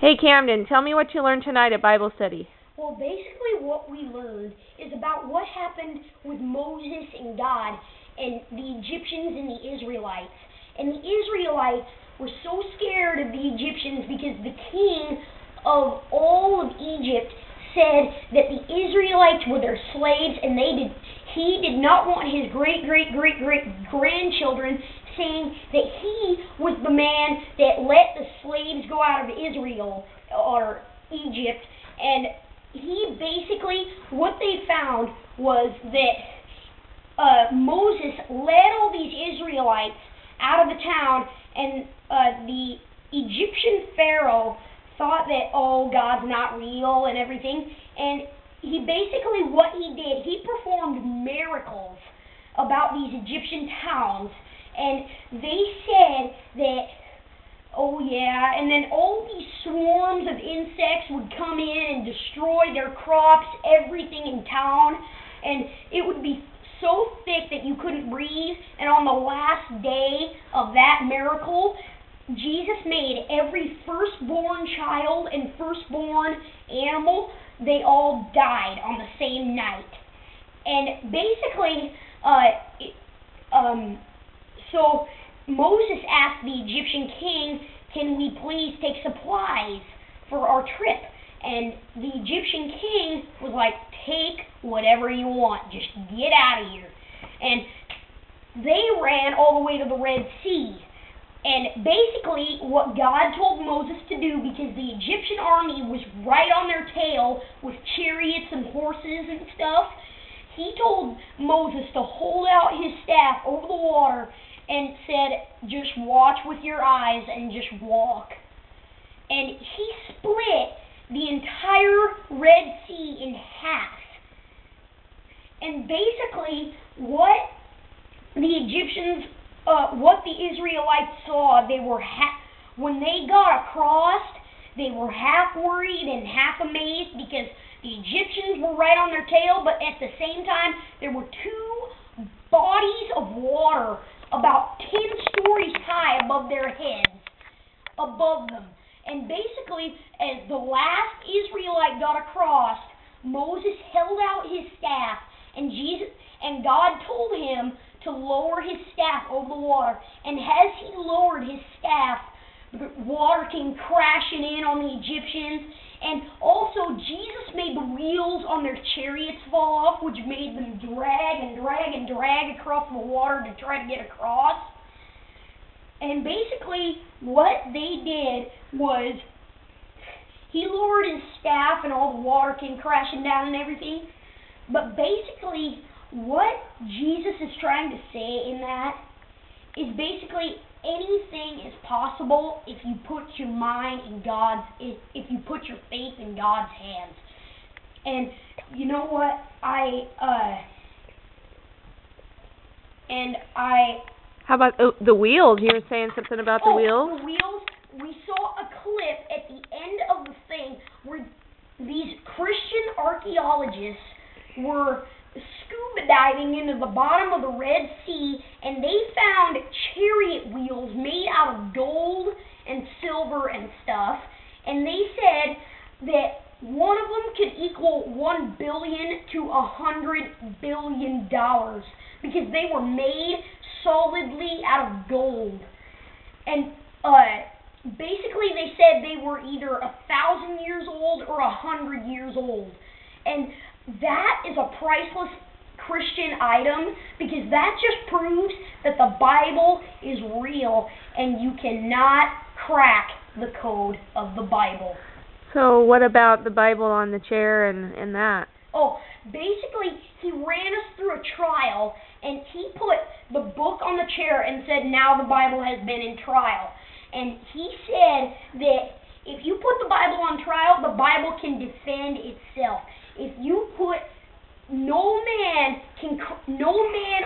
Hey Camden, tell me what you learned tonight at Bible study. Well, basically what we learned is about what happened with Moses and God and the Egyptians and the Israelites. And the Israelites were so scared of the Egyptians because the king of all of Egypt said that the Israelites were their slaves, and he did not want his great-great-great-great-grandchildren saying that he was the man that let the slaves go out of Israel or Egypt. And he basically, what they found was that Moses led all these Israelites out of the town, and the Egyptian Pharaoh thought that, oh, God's not real and everything, and he basically, what he did, he performed miracles about these Egyptian towns, and they said that, oh yeah, and then all these swarms of insects would come in and destroy their crops, everything in town, and it would be so thick that you couldn't breathe. And on the last day of that miracle, Jesus made every firstborn child and firstborn animal, they all died on the same night. And basically, so Moses asked the Egyptian king, can we please take supplies for our trip? And the Egyptian king was like, take whatever you want, just get out of here. And they ran all the way to the Red Sea. And basically what God told Moses to do, because the Egyptian army was right on their tail with chariots and horses and stuff, he told Moses to hold out his staff over the water and said, just watch with your eyes and just walk. And he split the entire Red Sea in half. And basically what the Egyptians, what the Israelites saw, they were when they got across, they were half worried and half amazed because the Egyptians were right on their tail, but at the same time, there were two bodies of water about 10 stories high above their heads, above them. And basically, as the last Israelite got across, Moses held out his staff, and God told him to lower his staff over the water. And as he lowered his staff, the water came crashing in on the Egyptians. And also, Jesus made the wheels on their chariots fall off, which made them drag and drag and drag across the water to try to get across. And basically, what they did was, he lowered his staff and all the water came crashing down and everything. But basically, what Jesus is trying to say in that is basically anything is possible if you put your mind in God's, if you put your faith in God's hands. And you know what? How about the wheels? You were saying something about the wheels? The wheels. We saw a clip at the end of the thing where these Christian archaeologists were scuba diving into the bottom of the Red Sea, and they found chariot wheels made out of gold and silver and stuff, and they said that one of them could equal $1 billion to $100 billion because they were made solidly out of gold. And basically they said they were either 1,000 years old or 100 years old. And that is a priceless Christian item because that just proves that the Bible is real and you cannot crack the code of the Bible. So what about the Bible on the chair and that? Oh, basically he ran us through a trial and he put the book on the chair and said, now the Bible has been in trial. And he said that if you put the Bible on trial, the Bible can defend itself. If you put, no man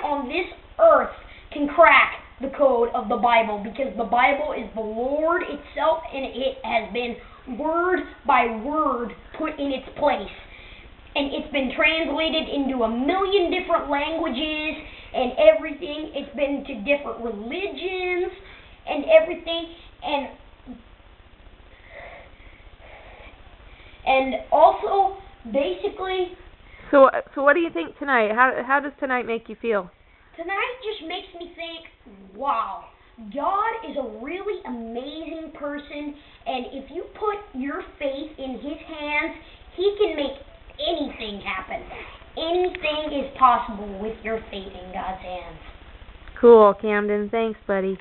on this earth can crack the code of the Bible because the Bible is the Lord itself and it has been word by word put in its place. And it's been translated into 1 million different languages and everything. It's been to different religions and everything. And And also, basically, So what do you think tonight? How does tonight make you feel? tonight just makes me think, wow, God is a really amazing person, and if you put your faith in His hands, He can make anything happen. Anything is possible with your faith in God's hands. Cool, Camden. Thanks, buddy.